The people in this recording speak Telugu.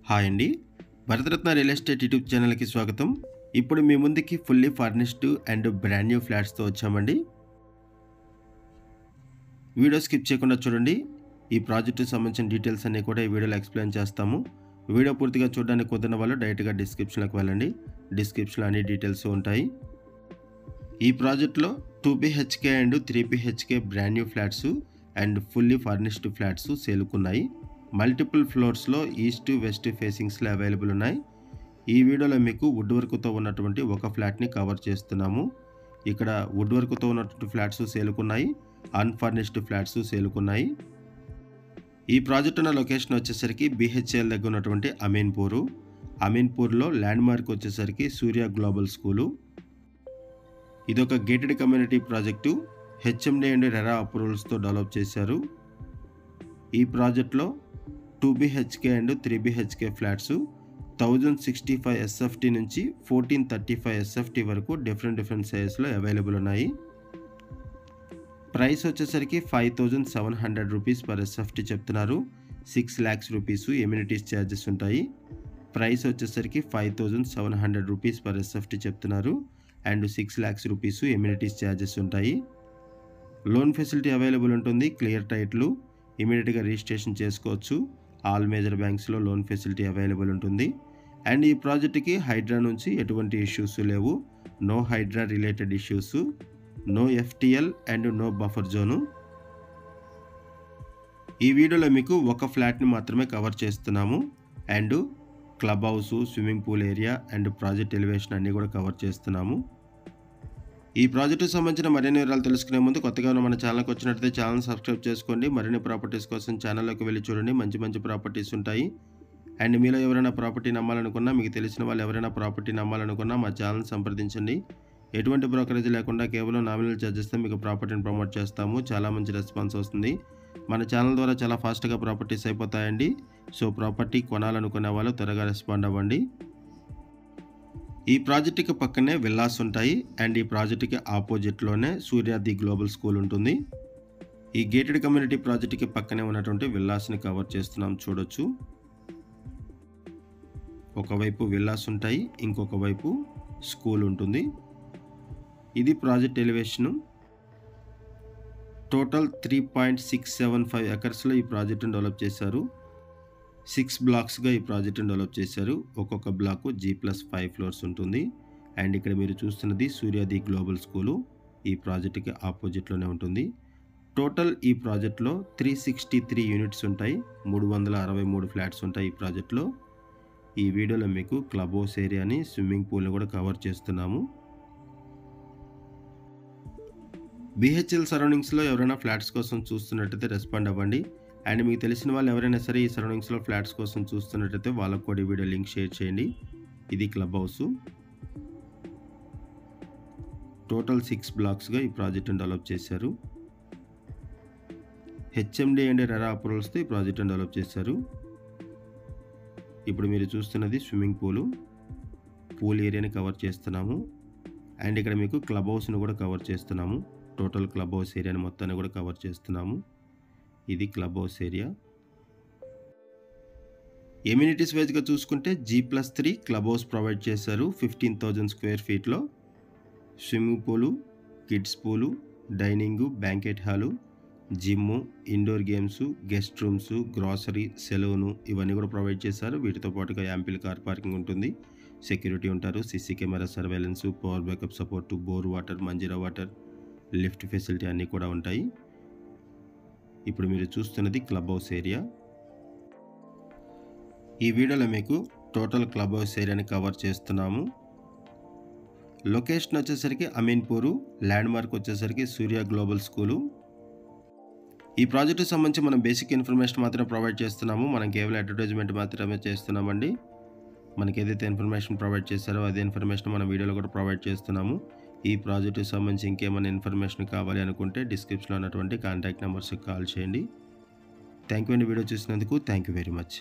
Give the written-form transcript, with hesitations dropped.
హాయ్ అండి, భరతరత్న రియల్ ఎస్టేట్ యూట్యూబ్ ఛానల్కి స్వాగతం. ఇప్పుడు మీ ముందుకి fully furnished and brand new ఫ్లాట్స్తో వచ్చామండి. వీడియో స్కిప్ చేయకుండా చూడండి. ఈ ప్రాజెక్టుకి సంబంధించిన డీటెయిల్స్ అన్నీ కూడా ఈ వీడియోలో ఎక్స్ప్లెయిన్ చేస్తాము. వీడియో పూర్తిగా చూడడానికి కుదిరిన వాళ్ళు డైరెక్ట్గా డిస్క్రిప్షన్లోకి వెళ్ళండి. డిస్క్రిప్షన్లో అన్ని డీటెయిల్స్ ఉంటాయి. ఈ ప్రాజెక్ట్లో 2BHK and 3BHK brand new flats and fully furnished flats సేలుకున్నాయి. మల్టిపుల్ ఫ్లోర్స్లో ఈస్ట్ వెస్ట్ ఫేసింగ్స్లో అవైలబుల్ ఉన్నాయి. ఈ వీడియోలో మీకు వుడ్ వర్క్తో ఉన్నటువంటి ఒక ఫ్లాట్ని కవర్ చేస్తున్నాము. ఇక్కడ వుడ్ వర్క్తో ఉన్నటువంటి ఫ్లాట్స్ సేలుకున్నాయి, అన్ఫర్నిష్డ్ ఫ్లాట్స్ సేలుకున్నాయి. ఈ ప్రాజెక్ట్ ఉన్న లొకేషన్ వచ్చేసరికి BHL దగ్గర ఉన్నటువంటి అమీన్పూర్లో ల్యాండ్ మార్క్ వచ్చేసరికి సూర్య గ్లోబల్ స్కూలు. ఇదొక gated community project. HMD and RERA అప్రూవల్స్తో డెవలప్ చేశారు. ఈ ప్రాజెక్ట్లో 2BHK and 3BHK flats 1065 SFT నుంచి 1435 SFT వరకు డిఫరెంట్ సైజెస్లో అవైలబుల్ ఉన్నాయి. ప్రైస్ వచ్చేసరికి 5700 రూపీస్ పర్ SFT చెప్తున్నారు. 6 lakhs రూపీస్ ఎమ్యూనిటీస్ ఛార్జెస్ ఉంటాయి. ప్రైస్ వచ్చేసరికి 5700 రూపీస్ పర్ SFT చెప్తున్నారు and 6 lakhs rupees amenities charges ఉంటాయి. లోన్ ఫెసిలిటీ అవైలబుల్ ఉంటుంది. క్లియర్ టైటిల్ ఇమీడియట్గా రిజిస్ట్రేషన్ చేసుకోవచ్చు. ఆల్ మేజర్ బ్యాంక్స్లో లోన్ ఫెసిలిటీ అవైలబుల్ ఉంటుంది. అండ్ ఈ ప్రాజెక్ట్కి హైడ్రా నుంచి ఎటువంటి ఇష్యూస్ లేవు. No HYDRAA related issues, no FTL and no buffer zone. ఈ వీడియోలో మీకు ఒక ఫ్లాట్ని మాత్రమే కవర్ చేస్తున్నాము. And club house, swimming pool area and project elevation అన్నీ కూడా కవర్ చేస్తున్నాము. ఈ ప్రాజెక్టుకు సంబంధించిన మరిన్ని వివరాలు తెలుసుకునే ముందు కొత్తగా మన ఛానల్కి వచ్చినట్లయితే ఛానల్ సబ్స్క్రైబ్ చేసుకోండి. మరిన్ని ప్రాపర్టీస్ కోసం ఛానల్లోకి వెళ్ళి చూడండి. మంచి ప్రాపర్టీస్ ఉంటాయి. అండ్ మీలో ఎవరైనా ప్రాపర్టీ నమ్మాలనుకున్నా, మీకు తెలిసిన వాళ్ళు ఎవరైనా ప్రాపర్టీ నమ్మాలనుకున్నా మా ఛానల్ సంప్రదించండి. ఎటువంటి బ్రోకరేజ్ లేకుండా కేవలం నామినల్ ఛార్జెస్తో మీకు ప్రాపర్టీని ప్రమోట్ చేస్తాము. చాలా మంచి రెస్పాన్స్ వస్తుంది. మన ఛానల్ ద్వారా చాలా ఫాస్ట్గా ప్రాపర్టీస్ అయిపోతాయండి. సో ప్రాపర్టీ కొనాలనుకునే వాళ్ళు త్వరగా రెస్పాండ్ అవ్వండి. ఈ ప్రాజెక్టుకి పక్కనే విల్లాస్ ఉంటాయి. అండ్ ఈ ప్రాజెక్టుకి ఆపోజిట్లోనే సూర్య ది గ్లోబల్ స్కూల్ ఉంటుంది. ఈ గేటెడ్ కమ్యూనిటీ ప్రాజెక్టుకి పక్కనే ఉన్నటువంటి విల్లాస్ని కవర్ చేస్తున్నాం, చూడొచ్చు. ఒకవైపు విల్లాస్ ఉంటాయి, ఇంకొక వైపు స్కూల్ ఉంటుంది. ఇది ప్రాజెక్ట్ ఎలివేషను. టోటల్ 3.675 ఎకర్స్లో ఈ ప్రాజెక్టును డెవలప్ చేశారు. 6 బ్లాక్స్గా ఈ ప్రాజెక్టును డెవలప్ చేశారు. ఒక్కొక్క బ్లాకు G+5 ఫ్లోర్స్ ఉంటుంది. అండ్ ఇక్కడ మీరు చూస్తున్నది సూర్య ది గ్లోబల్ స్కూలు. ఈ ప్రాజెక్టుకి ఆపోజిట్లోనే ఉంటుంది. టోటల్ ఈ ప్రాజెక్ట్లో 363 యూనిట్స్ ఉంటాయి. 363 ఫ్లాట్స్ ఉంటాయి ఈ ప్రాజెక్ట్లో. ఈ వీడియోలో మీకు క్లబ్ హౌస్ ఏరియాని, స్విమ్మింగ్ పూల్ని కూడా కవర్ చేస్తున్నాము. BHL సరౌండింగ్స్లో ఎవరైనా ఫ్లాట్స్ కోసం చూస్తున్నట్టయితే రెస్పాండ్ అవ్వండి. అండ్ మీకు తెలిసిన వాళ్ళు ఎవరైనా సరే ఈ సరౌండింగ్స్లో ఫ్లాట్స్ కోసం చూస్తున్నట్టయితే వాళ్ళకు కూడా ఈ వీడియో లింక్ షేర్ చేయండి. ఇది క్లబ్ హౌస్. టోటల్ 6 బ్లాక్స్గా ఈ ప్రాజెక్టును డెవలప్ చేశారు. HMD అండ్ రెరా అప్రూవల్స్తో ఈ ప్రాజెక్టును డెవలప్ చేశారు. ఇప్పుడు మీరు చూస్తున్నది స్విమ్మింగ్ పూల్ ఏరియాని కవర్ చేస్తున్నాము. అండ్ ఇక్కడ మీకు క్లబ్ హౌస్ని కూడా కవర్ చేస్తున్నాము. టోటల్ క్లబ్ హౌస్ ఏరియాని మొత్తాన్ని కూడా కవర్ చేస్తున్నాము. ఇది క్లబ్ హౌస్ ఏరియా. ఎమ్యూనిటీస్ వైజ్గా చూసుకుంటే G+3 క్లబ్ హౌస్ ప్రొవైడ్ చేశారు. 15,000 స్క్వేర్ ఫీట్లో swimming pool, kids pool, dining, banquet hall, gym, indoor games, guest rooms, grocery, salon ఇవన్నీ కూడా ప్రొవైడ్ చేశారు. వీటితో పాటుగా యాంపిల్ కార్ పార్కింగ్ ఉంటుంది. సెక్యూరిటీ ఉంటారు. CC camera surveillance, power backup support, bore water, Manjira water, lift facility అన్నీ కూడా ఉంటాయి. ఇప్పుడు మీరు చూస్తున్నది క్లబ్ హౌస్ ఏరియా. ఈ వీడియోలో మీకు టోటల్ క్లబ్ హౌస్ ఏరియాని కవర్ చేస్తున్నాము. లొకేషన్ వచ్చేసరికి అమీన్పూరు, ల్యాండ్ మార్క్ వచ్చేసరికి సూర్య గ్లోబల్ స్కూలు. ఈ ప్రాజెక్టుకి సంబంధించి మనం బేసిక్ ఇన్ఫర్మేషన్ మాత్రమే ప్రొవైడ్ చేస్తున్నాము. మనం కేవలం అడ్వర్టైజ్మెంట్ మాత్రమే చేస్తున్నామండి. మనకి ఏదైతే ఇన్ఫర్మేషన్ ప్రొవైడ్ చేశారో అదే ఇన్ఫర్మేషన్ మన వీడియోలో కూడా ప్రొవైడ్ చేస్తున్నాము. ఈ ప్రాజెక్టుకి సంబంధించి ఇంకేమైనా ఇన్ఫర్మేషన్ కావాలి అనుకుంటే డిస్క్రిప్షన్లో ఉన్నటువంటి కాంటాక్ట్ నెంబర్స్కి కాల్ చేయండి. థ్యాంక్ యూ అండి. వీడియో చూసినందుకు థ్యాంక్ యూ వెరీ మచ్.